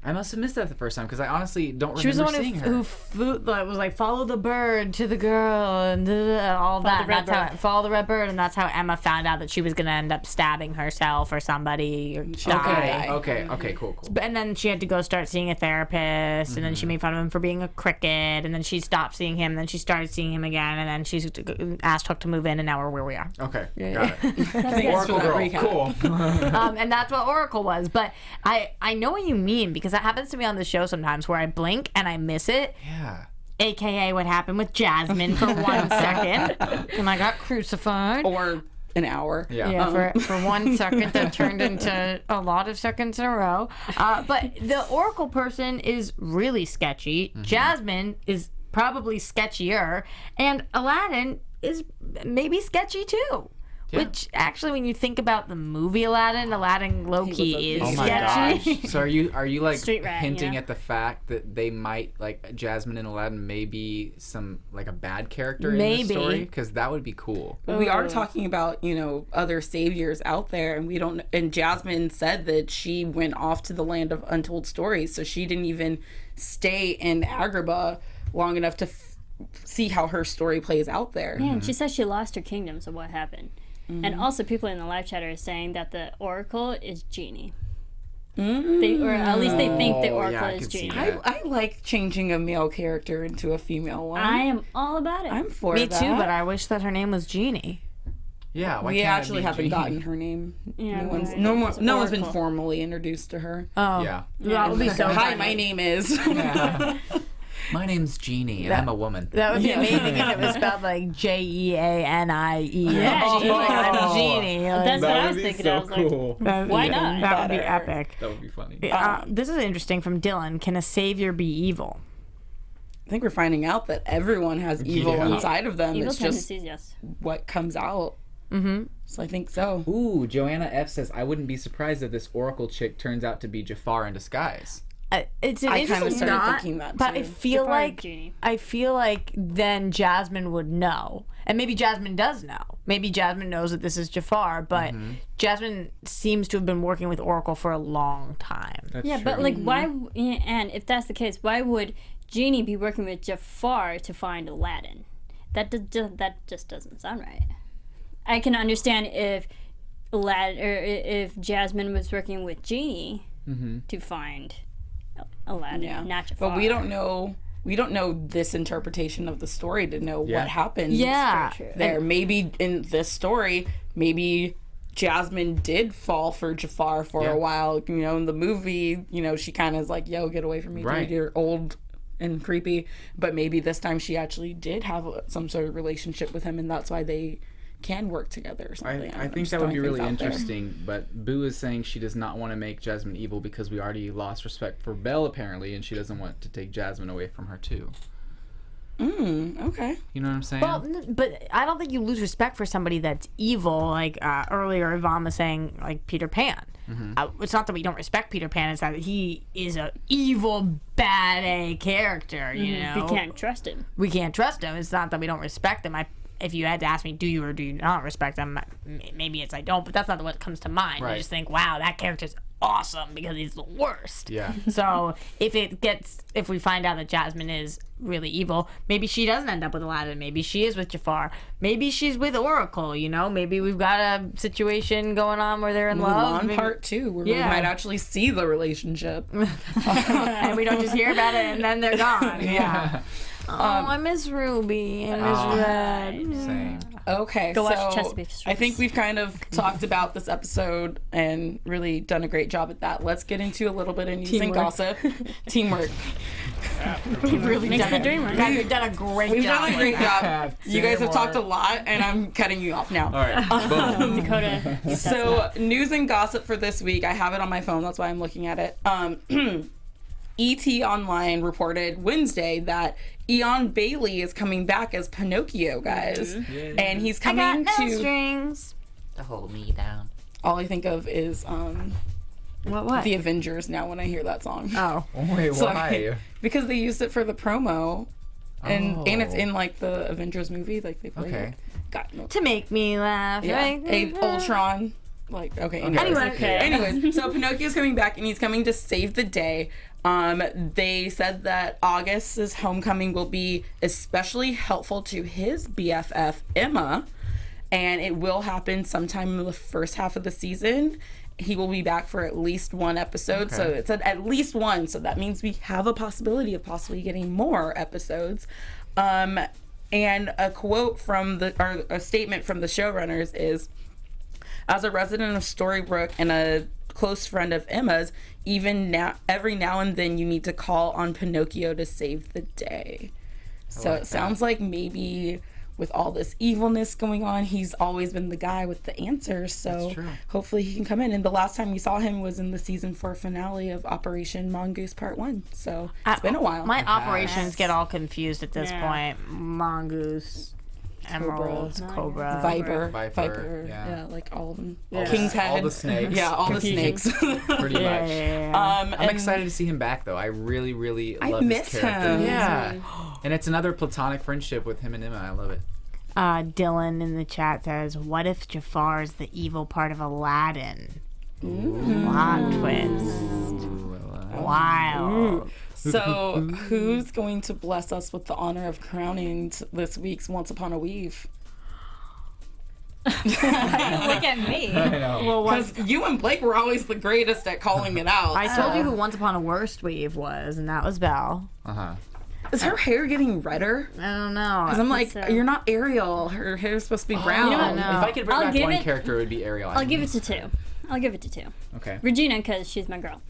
I must have missed that the first time, because I honestly don't remember seeing her. She was the one who was like, follow the bird to the girl, and all that. Follow the red bird, and that's how Emma found out that she was going to end up stabbing herself or somebody or die. Okay, cool. And then she had to go start seeing a therapist, and then she made fun of him for being a cricket, and then she stopped seeing him, and then she started seeing him again, and then she asked Hook to move in, and now we're where we are. Okay, got it. Oracle girl, cool. And that's what Oracle was. But I know what you mean, because that happens to me on the show sometimes, where I blink and I miss it. Yeah. AKA what happened with Jasmine for 1 second. And I got crucified. Or an hour. Yeah, for 1 second that turned into a lot of seconds in a row. But the Oracle person is really sketchy. Jasmine is probably sketchier. And Aladdin is maybe sketchy too. Yeah. Which, actually, when you think about the movie Aladdin low-key is sketchy. Gosh. So are you like rat, hinting at the fact that they might, like, Jasmine and Aladdin may be some, like, a bad character in the story? Because that would be cool. But we are talking about, you know, other saviors out there, and we don't. And Jasmine said that she went off to the land of untold stories, so she didn't even stay in Agrabah long enough to see how her story plays out there. Yeah, and she says she lost her kingdom, so what happened? And also, people in the live chat are saying that the Oracle is Genie. Or at least they think that Oracle I is could see Genie. that. I like changing a male character into a female one. I am all about it. I'm for Me that. too, but I wish that her name was Jeannie. Yeah, why We can't it actually be haven't Genie? gotten her name. Yeah, No right. one's been Oracle. formally introduced to her. Oh, Yeah. that would be so. Hi, funny. my name is. My name's Jeannie, and I'm a woman. That would be amazing if it was spelled like Jeanie. Yeah, Jeannie. Like, I'm Jeannie. Like, That's what I was thinking. I was like, why not? That would be Better. epic. That would be funny. This is interesting from Dylan. Can a savior be evil? I think we're finding out that everyone has evil Yeah. inside of them. Evil It's just tendencies, yes. what comes out. So I think so. Ooh, Joanna F says, I wouldn't be surprised if this Oracle chick turns out to be Jafar in disguise. It's an I kinda interesting started thought, thinking that, but too. I feel like then Jasmine would know, and maybe Jasmine does know. Maybe Jasmine knows that this is Jafar, but Jasmine seems to have been working with Oracle for a long time. That's Yeah, true. but like, why? Yeah, and if that's the case, why would Genie be working with Jafar to find Aladdin? That just doesn't sound right. I can understand if Aladdin or if Jasmine was working with Genie to find Aladdin, not Jafar. But we don't know. We don't know this interpretation of the story to know what happened. Yeah. True. There, maybe in this story, maybe Jasmine did fall for Jafar for a while. You know, in the movie, you know, she kind of is like, "Yo, get away from me, Right. dude. You're old and creepy." But maybe this time she actually did have some sort of relationship with him, and that's why they can work together or something. I think that would be really interesting, but Boo is saying she does not want to make Jasmine evil because we already lost respect for Belle, apparently, and she doesn't want to take Jasmine away from her, too. Okay. You know what I'm saying? Well, but I don't think you lose respect for somebody that's evil. Like earlier, Yvonne was saying, like Peter Pan. It's not that we don't respect Peter Pan; it's that he is a evil, bad A character. You know, We can't trust him. we can't trust him. It's not that we don't respect him. If you had to ask me, do you or do you not respect him? Maybe it's I don't, but that's not what comes to mind. Right. You just think, wow, that character's awesome because he's the worst. Yeah. So if we find out that Jasmine is really evil, maybe she doesn't end up with Aladdin. Maybe she is with Jafar. Maybe she's with Oracle. You know, maybe we've got a situation going on where they're in love. Mulan Maybe- Part 2, where we might actually see the relationship. and we don't just hear about it and then they're gone. Yeah. I miss Ruby. I miss Red. Same. Okay, Go watch so Chesapeake I think we've kind of talked about this episode and really done a great job at that. Let's get into a little bit of news and gossip. Teamwork. We've really Makes done the dream work. Guys, we've done a great We've job. done a great job. You guys have Teamwork. talked a lot, and I'm cutting you off now. All right. Boom. Dakota. So, news and gossip for this week. I have it on my phone. That's why I'm looking at it. ET Online reported Wednesday that Eon Bailey is coming back as Pinocchio, guys. And he's I got coming no to... strings. To hold me down. All I think of is What? The Avengers now when I hear that song. Oh. Wait, So- why? Because they used it for the promo. And it's Oh. in, like, the Avengers movie. Like, they played Okay. it. God, no. To make me laugh. Yeah. Make me laugh. Ultron. Like, okay. Anyways. Anyway. Okay. Anyways, so Pinocchio's coming back and he's coming to save the day. They said that August's homecoming will be especially helpful to his BFF, Emma. And it will happen sometime in the first half of the season. He will be back for at least one episode. So Okay. it said at least one. So that means we have a possibility of possibly getting more episodes. And a quote from or a statement from the showrunners is, as a resident of Storybrooke and a close friend of Emma's, even now, every now and then you need to call on Pinocchio to save the day. So like it sounds like maybe with all this evilness going on, he's always been the guy with the answers. So That's true. hopefully he can come in. And the last time we saw him was in the season 4 finale of Operation Mongoose Part 1. So it's been a while. My operations get all confused at this Yeah. point. Mongoose, emeralds, cobra. Viper, yeah. yeah, like all of them. Yeah. King's Head. All the snakes. Yeah, all the snakes. Pretty much. Yeah. I'm excited to see him back, though. I really, really love miss his character. him. Yeah. And it's another platonic friendship with him and Emma. I love it. Dylan in the chat says, "What if Jafar is the evil part of Aladdin?" Plot twist. Wow. So, who's going to bless us with the honor of crowning this week's Once Upon a Weave? Look at me. I know. Well, Because you and Blake were always the greatest at calling it out. I told you who Once Upon a Worst Weave was, and that was Belle. Is her hair getting redder? I don't know. Because I'm like, so. You're not Ariel. Her hair's supposed to be brown. You know what? No. If I could bring I'll back give one it- character, it would be Ariel. I'll give it to 2. I'll give it to 2. Okay. Regina, because she's my girl.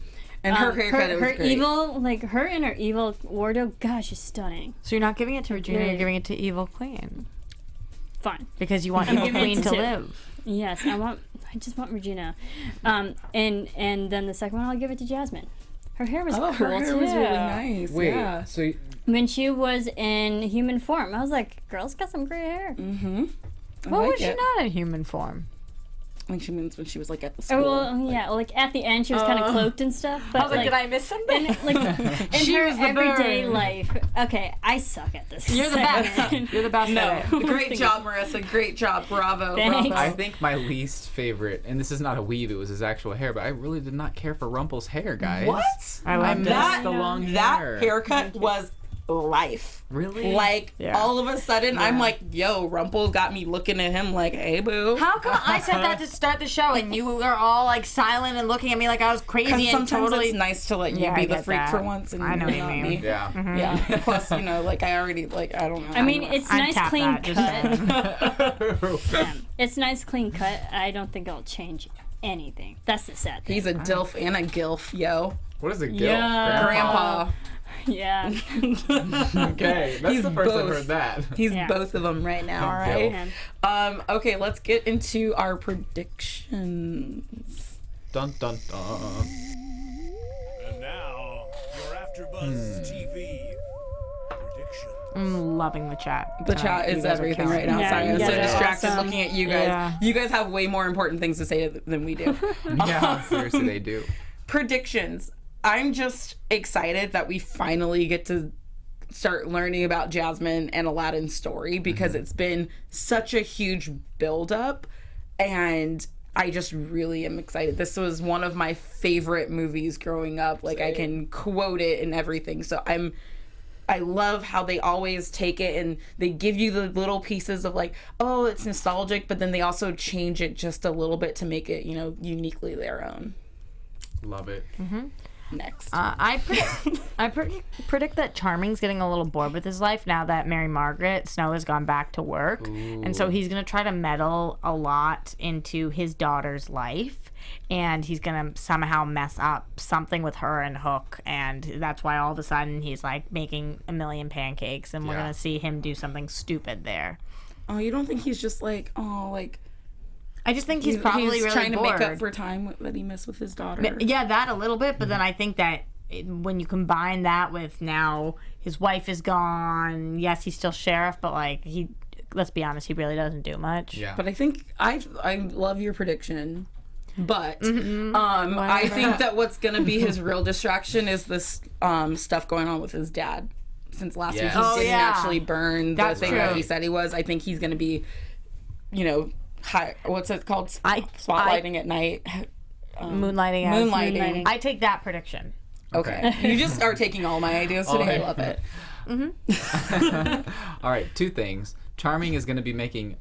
And her haircut was her great. evil, like her and her evil wardrobe. Gosh, she's stunning. So you're not giving it to Regina, Yeah. you're giving it to Evil Queen. Fine. Because you want Evil giving it Queen to to 2. live. Yes, I just want Regina. And then the second one, I'll give it to Jasmine. Her hair was Oh, cool her hair too. was really nice. Wait, Yeah. so When she was in human form, I was like, "Girl's got some gray hair." Mm-hmm. What was she not in human form? I think she means when she was like at the school. Oh, well, yeah, like at the end, she was kind of cloaked and stuff. But did I miss something? in, like in She her was the everyday bird. life. Okay, I suck at this. You're the best. You're the best No, at it. great job, Marissa. Great job. Bravo. Thanks. Bravo. I think my least favorite, and this is not a weave, it was his actual hair, but I really did not care for Rumple's hair, guys. What? I I loved missed it. the long hair. That haircut was life. Really? Like, Yeah. all of a sudden, I'm like, yo, Rumple got me looking at him like, hey, boo. How come I said that to start the show and you were all like silent and looking at me like I was crazy Because and sometimes totally... it's nice to let you Yeah, I be the get freak that. for once and I know what you not mean. me. Yeah. Yeah. Plus, like, I already, like, I don't know. I mean, it's I'd nice, tap clean that, just cut. saying. Yeah. It's nice, clean cut. I don't think it'll change anything. That's the sad thing. He's a DILF and a GILF, yo. What is a gilf? Yeah. Grandpa. Yeah. Okay, that's He's the first I've both. heard that. He's Yeah. both of them right now, all GILF. right? Okay, let's get into our predictions. Dun dun dun. And now, your AfterBuzz TV prediction. I'm loving the chat. The chat You is guys are everything killing right now. Yeah, Sorry, you I'm so guys are distracted awesome. looking at you guys. Yeah. You guys have way more important things to say than we do. Yeah, seriously, they do. Predictions. I'm just excited that we finally get to start learning about Jasmine and Aladdin's story because it's been such a huge buildup, and I just really am excited. This was one of my favorite movies growing up. Like, I can quote it and everything. So I love how they always take it and they give you the little pieces of like, oh, it's nostalgic, but then they also change it just a little bit to make it, uniquely their own. Love it. Next. I predict that Charming's getting a little bored with his life now that Mary Margaret Snow has gone back to work. And so he's going to try to meddle a lot into his daughter's life. And he's going to somehow mess up something with her and Hook. And that's why all of a sudden he's like making a million pancakes. And we're Yeah. going to see him do something stupid there. Oh, you don't think he's just like, I just think he's probably really trying bored. to make up for time that he missed with his daughter. Yeah, that a little bit, but then I think that when you combine that with now his wife is gone, yes, he's still sheriff, but like let's be honest, he really doesn't do much. Yeah. But I think I love your prediction. But I think that what's gonna be his real distraction is this stuff going on with his dad. Since last week Yes. he Oh, didn't yeah. actually burn the That's thing that true. he said he was. I think he's gonna be, what's it called? Spotlighting at night. Moonlighting. Moonlighting. I take that prediction. Okay. You just are taking all my ideas today. I Okay. love it. All right, 2 things. Charming is going to be making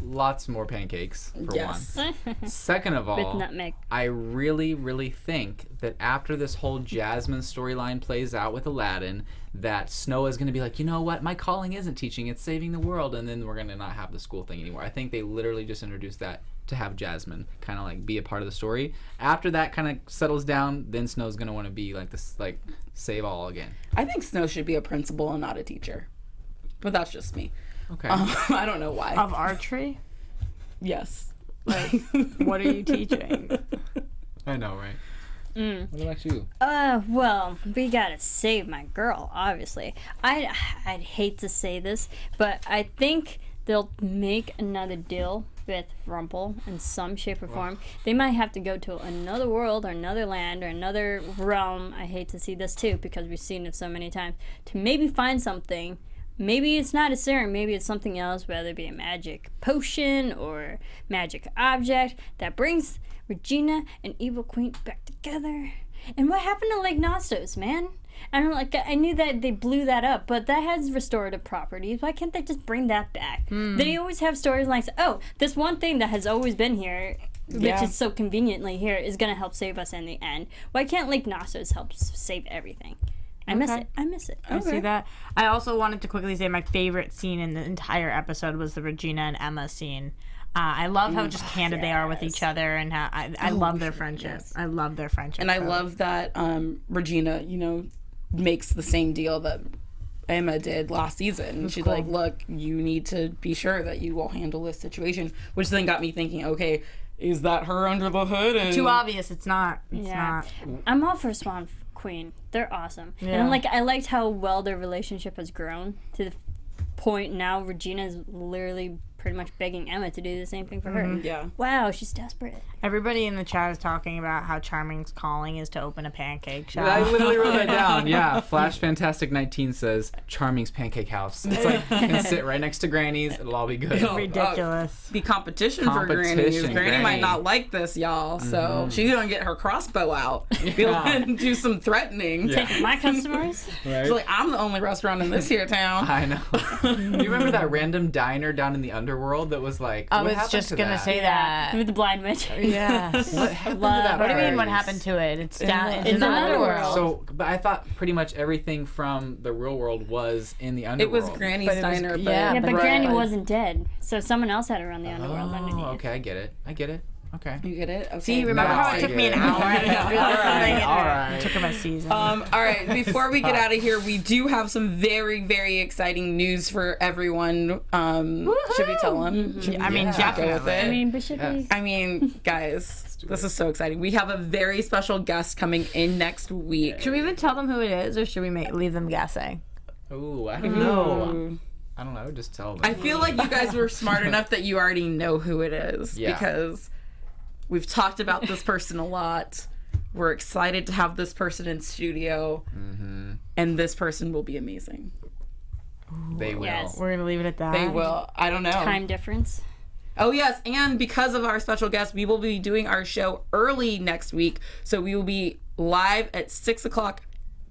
lots more pancakes, for Yes. one. Second of With all, nutmeg. I really, really think that after this whole Jasmine storyline plays out with Aladdin, that Snow is going to be like, you know what, my calling isn't teaching, it's saving the world, and then we're going to not have the school thing anymore. I think they literally just introduced that to have Jasmine kind of like be a part of the story. After that kind of settles down, then Snow's going to want to be like this, like save all again. I think Snow should be a principal and not a teacher. But that's just me. Okay. I don't know why. Of archery? Yes. Like, what are you teaching? I know, right? What about you? Well, we gotta save my girl, obviously. I'd hate to say this, but I think they'll make another deal with Rumple in some shape or form. They might have to go to another world or another land or another realm. I hate to see this too because we've seen it so many times. To maybe find something. Maybe it's not a serum, maybe it's something else, whether it be a magic potion or magic object that brings Regina and Evil Queen back together. And what happened to Lake Nostos, man? And I'm like, I knew that they blew that up, but that has restorative properties. Why can't they just bring that back? They always have storylines. Oh, this one thing that has always been here, which is so conveniently here, is going to help save us in the end. Why can't Lake Knossos help save everything? I miss it. I see that. I also wanted to quickly say my favorite scene in the entire episode was the Regina and Emma scene. I love how just candid they are with each other, and how I love their friendship. Yes. I love their friendship. And I love that Regina, makes the same deal that Emma did last season. She's like, look, you need to be sure that you will handle this situation, which then got me thinking, okay, is that her under the hood? And too obvious. It's not. It's not. I'm all for Swan Queen. They're awesome. Yeah. And I liked how well their relationship has grown to the point now Regina's literally pretty much begging Emma to do the same thing for her. Yeah. Wow, she's desperate. Everybody in the chat is talking about how Charming's calling is to open a pancake shop. I literally wrote that down. Yeah. Flash Fantastic 19 says Charming's Pancake House. It's like, you can sit right next to Granny's. It'll all be good. Ridiculous. Be competition for Granny. Granny might not like this, y'all. So she's going to get her crossbow out. Be able to do some threatening. Take my customers. Right. She's like, I'm the only restaurant in this here town. I know. You remember that random diner down in the underworld that was like, I was just going to say that. With the blind witch. Yes. What happened to that? What do you mean what happened to it? It's down in the underworld. So, but I thought pretty much everything from the real world was in the underworld. It was Granny's diner. But Granny wasn't dead. So someone else had to run the underworld underneath. Okay, I get it. Okay. You get it? Okay. See, remember how it took me an hour? All right. It took him a season. All right. Before we get out of here, we do have some very, very exciting news for everyone. Should we tell them? I mean, definitely. I mean, guys, this is so exciting. We have a very special guest coming in next week. Should we even tell them who it is, or should we leave them guessing? Ooh, I don't know. I don't know. Just tell them. I feel like you guys were smart enough that you already know who it is because we've talked about this person a lot. We're excited to have this person in studio, and this person will be amazing. They will. Yes. We're going to leave it at that. They will. I don't know. Time difference. Oh, yes. And because of our special guest, we will be doing our show early next week. So we will be live at 6 o'clock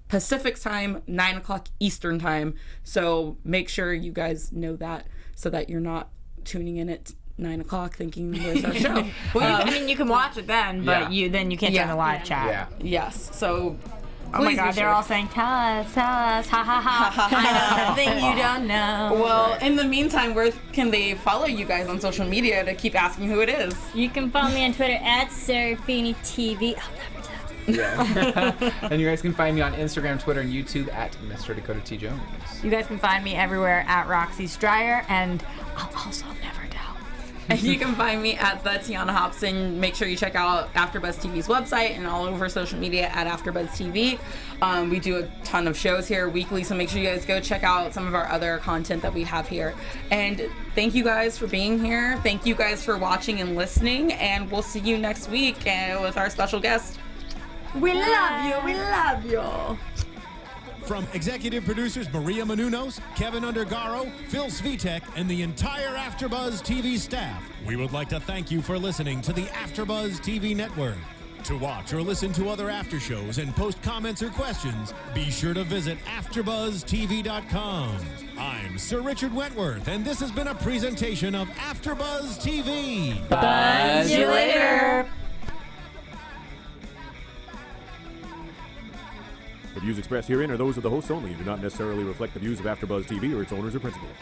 Pacific time, 9 o'clock Eastern time. So make sure you guys know that so that you're not tuning in at 9 o'clock thinking where's our show. Well, you can watch it then, but you can't join the live chat. Yeah. Yes. So oh my God, they're all saying, tell us, ha ha ha. I know something you don't know. Well, in the meantime, where can they follow you guys on social media to keep asking who it is? You can follow me on Twitter at Serafini TV. I'll never tell. Yeah. And you guys can find me on Instagram, Twitter, and YouTube at Mr. Dakota T. Jones. You guys can find me everywhere at Roxy Striar, and I'll also never tell. And you can find me at the Tiona Hobson. Make sure you check out AfterBuzz TV's website and all over social media at AfterBuzz TV. We do a ton of shows here weekly, so make sure you guys go check out some of our other content that we have here. And thank you guys for being here. Thank you guys for watching and listening, and we'll see you next week with our special guest. We love you. We love you. From executive producers Maria Menounos, Kevin Undergaro, Phil Svitek, and the entire AfterBuzz TV staff, we would like to thank you for listening to the AfterBuzz TV network. To watch or listen to other after shows and post comments or questions, be sure to visit AfterBuzzTV.com. I'm Sir Richard Wentworth, and this has been a presentation of AfterBuzz TV. Buzz you later. The views expressed herein are those of the hosts only and do not necessarily reflect the views of AfterBuzz TV or its owners or principals.